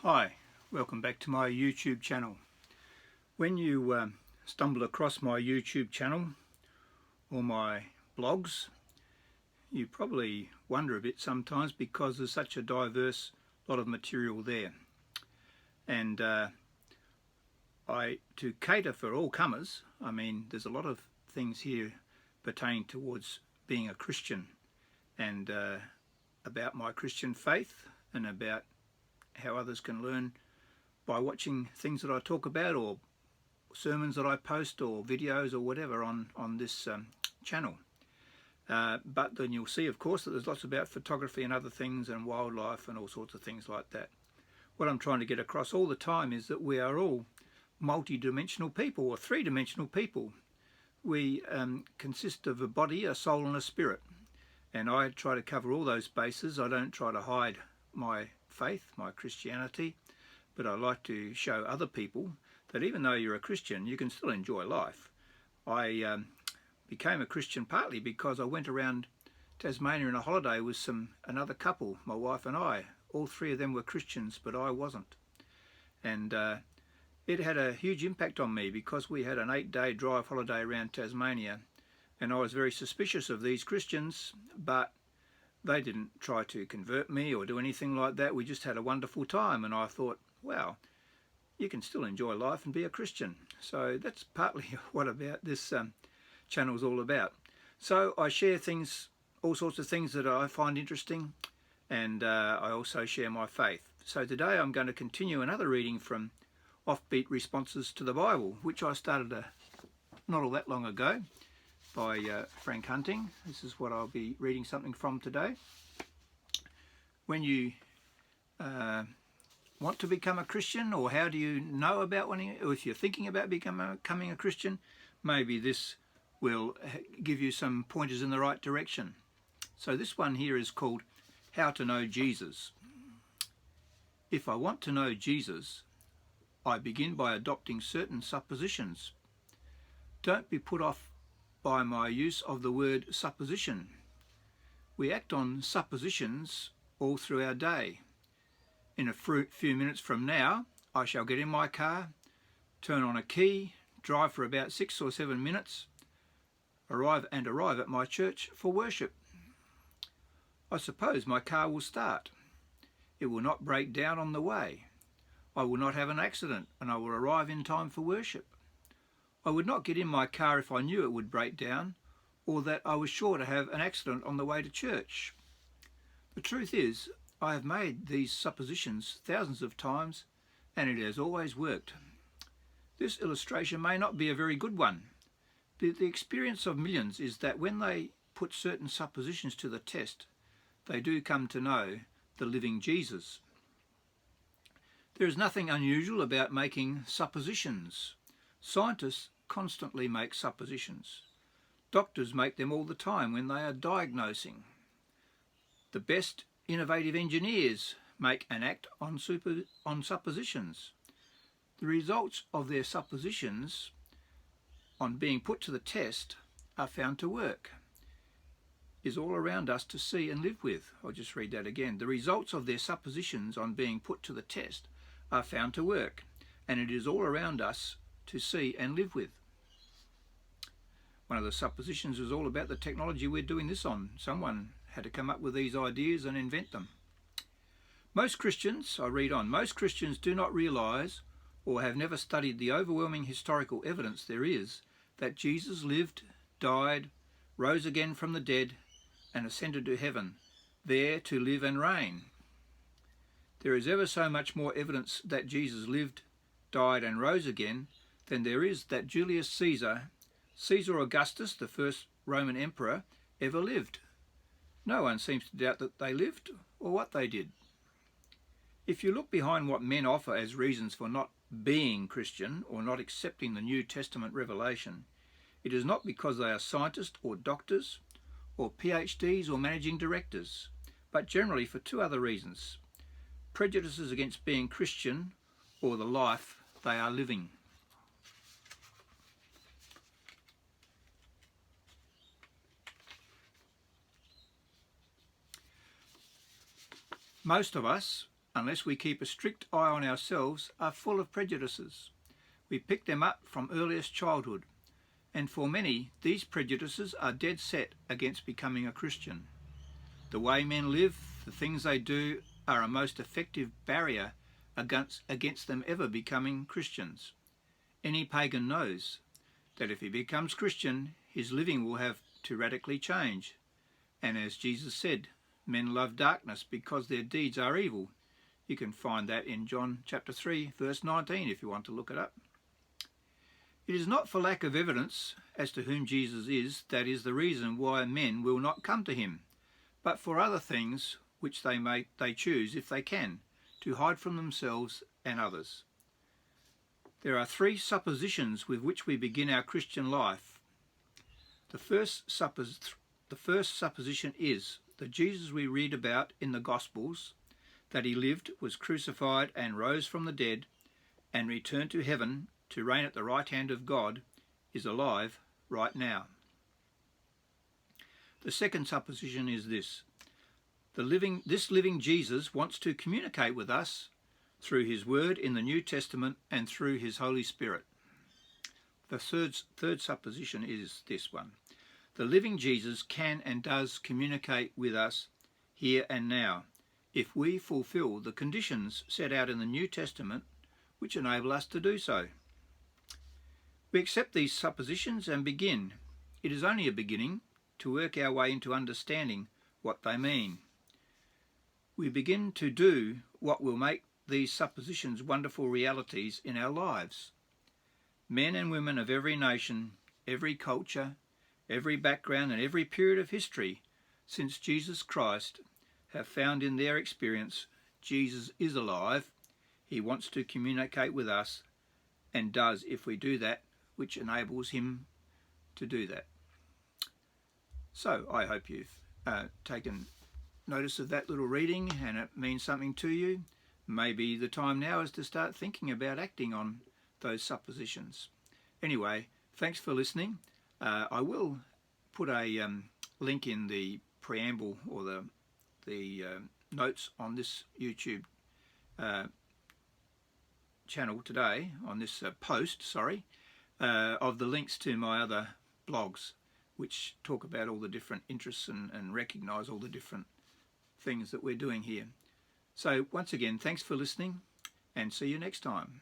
Hi, welcome back to my YouTube channel. When you stumble across my YouTube channel or my blogs, you probably wonder a bit sometimes because there's such a diverse lot of material there. And to cater for all comers, I mean, there's a lot of things here pertaining towards being a Christian and about my Christian faith and about how others can learn by watching things that I talk about, or sermons that I post, or videos, or whatever on this channel. But then you'll see, of course, that there's lots about photography and other things and wildlife and all sorts of things like that. What I'm trying to get across all the time is that we are all multi-dimensional people, or three-dimensional people. We consist of a body, a soul and a spirit. And I try to cover all those bases. I don't try to hide my faith, my Christianity, but I like to show other people that even though you're a Christian, you can still enjoy life. I became a Christian partly because I went around Tasmania on a holiday with another couple, my wife and I. All three of them were Christians, but I wasn't. And it had a huge impact on me because we had an 8-day drive holiday around Tasmania, and I was very suspicious of these Christians, but they didn't try to convert me or do anything like that. We just had a wonderful time, and I thought, wow, you can still enjoy life and be a Christian. So that's partly what about this channel is all about. So I share things, all sorts of things that I find interesting, and I also share my faith. So today I'm going to continue another reading from Offbeat Responses to the Bible, which I started not all that long ago, by Frank Hunting. This is what I'll be reading something from today. When you want to become a Christian, or how do you know about wanting, or if you're thinking about becoming a Christian, maybe this will give you some pointers in the right direction. So this one here is called How to Know Jesus. If I want to know Jesus, I begin by adopting certain suppositions. Don't be put off by my use of the word supposition. We act on suppositions all through our day. In a few minutes from now, I shall get in my car, turn on a key, drive for about 6 or 7 minutes, arrive at my church for worship. I suppose my car will start. It will not break down on the way. I will not have an accident, and I will arrive in time for worship. I would not get in my car if I knew it would break down, or that I was sure to have an accident on the way to church. The truth is, I have made these suppositions thousands of times, and it has always worked. This illustration may not be a very good one, but the experience of millions is that when they put certain suppositions to the test, they do come to know the living Jesus. There is nothing unusual about making suppositions. Scientists constantly make suppositions. Doctors make them all the time when they are diagnosing. The best innovative engineers make and act on suppositions. The results of their suppositions on being put to the test are found to work. Is all around us to see and live with. I'll just read that again. The results of their suppositions on being put to the test are found to work, and it is all around us to see and live with. One of the suppositions was all about the technology we're doing this on. Someone had to come up with these ideas and invent them. Most Christians, I read on, most Christians do not realise or have never studied the overwhelming historical evidence there is that Jesus lived, died, rose again from the dead, and ascended to heaven, there to live and reign. There is ever so much more evidence that Jesus lived, died and rose again than there is that Julius Caesar Augustus, the first Roman emperor, ever lived. No one seems to doubt that they lived or what they did. If you look behind what men offer as reasons for not being Christian or not accepting the New Testament revelation, it is not because they are scientists or doctors or PhDs or managing directors, but generally for two other reasons: prejudices against being Christian or the life they are living. Most of us unless we keep a strict eye on ourselves, are full of prejudices. We pick them up from earliest childhood, and for many, these prejudices are dead set against becoming a Christian. The way men live, the things they do, are a most effective barrier against them ever becoming Christians. Any pagan knows that if he becomes Christian, his living will have to radically change. And as Jesus said, men love darkness because their deeds are evil. You can find that in John chapter 3, verse 19, if you want to look it up. It is not for lack of evidence as to whom Jesus is that is the reason why men will not come to him, but for other things which they choose, if they can, to hide from themselves and others. There are three suppositions with which we begin our Christian life. The first supposition is the Jesus we read about in the Gospels, that he lived, was crucified and rose from the dead and returned to heaven to reign at the right hand of God, is alive right now. The second supposition is this. This living Jesus wants to communicate with us through his word in the New Testament and through his Holy Spirit. The third supposition is this one. The living Jesus can and does communicate with us here and now if we fulfill the conditions set out in the New Testament which enable us to do so. We accept these suppositions and begin. It is only a beginning to work our way into understanding what they mean. We begin to do what will make these suppositions wonderful realities in our lives. Men and women of every nation, every culture, every background and every period of history since Jesus Christ have found in their experience Jesus is alive. He wants to communicate with us and does if we do that, which enables him to do that. So I hope you've taken notice of that little reading and it means something to you. Maybe the time now is to start thinking about acting on those suppositions. Anyway, thanks for listening. I will put a link in the preamble or the notes on this YouTube channel today, on this post, of the links to my other blogs, which talk about all the different interests and recognise all the different things that we're doing here. So once again, thanks for listening and see you next time.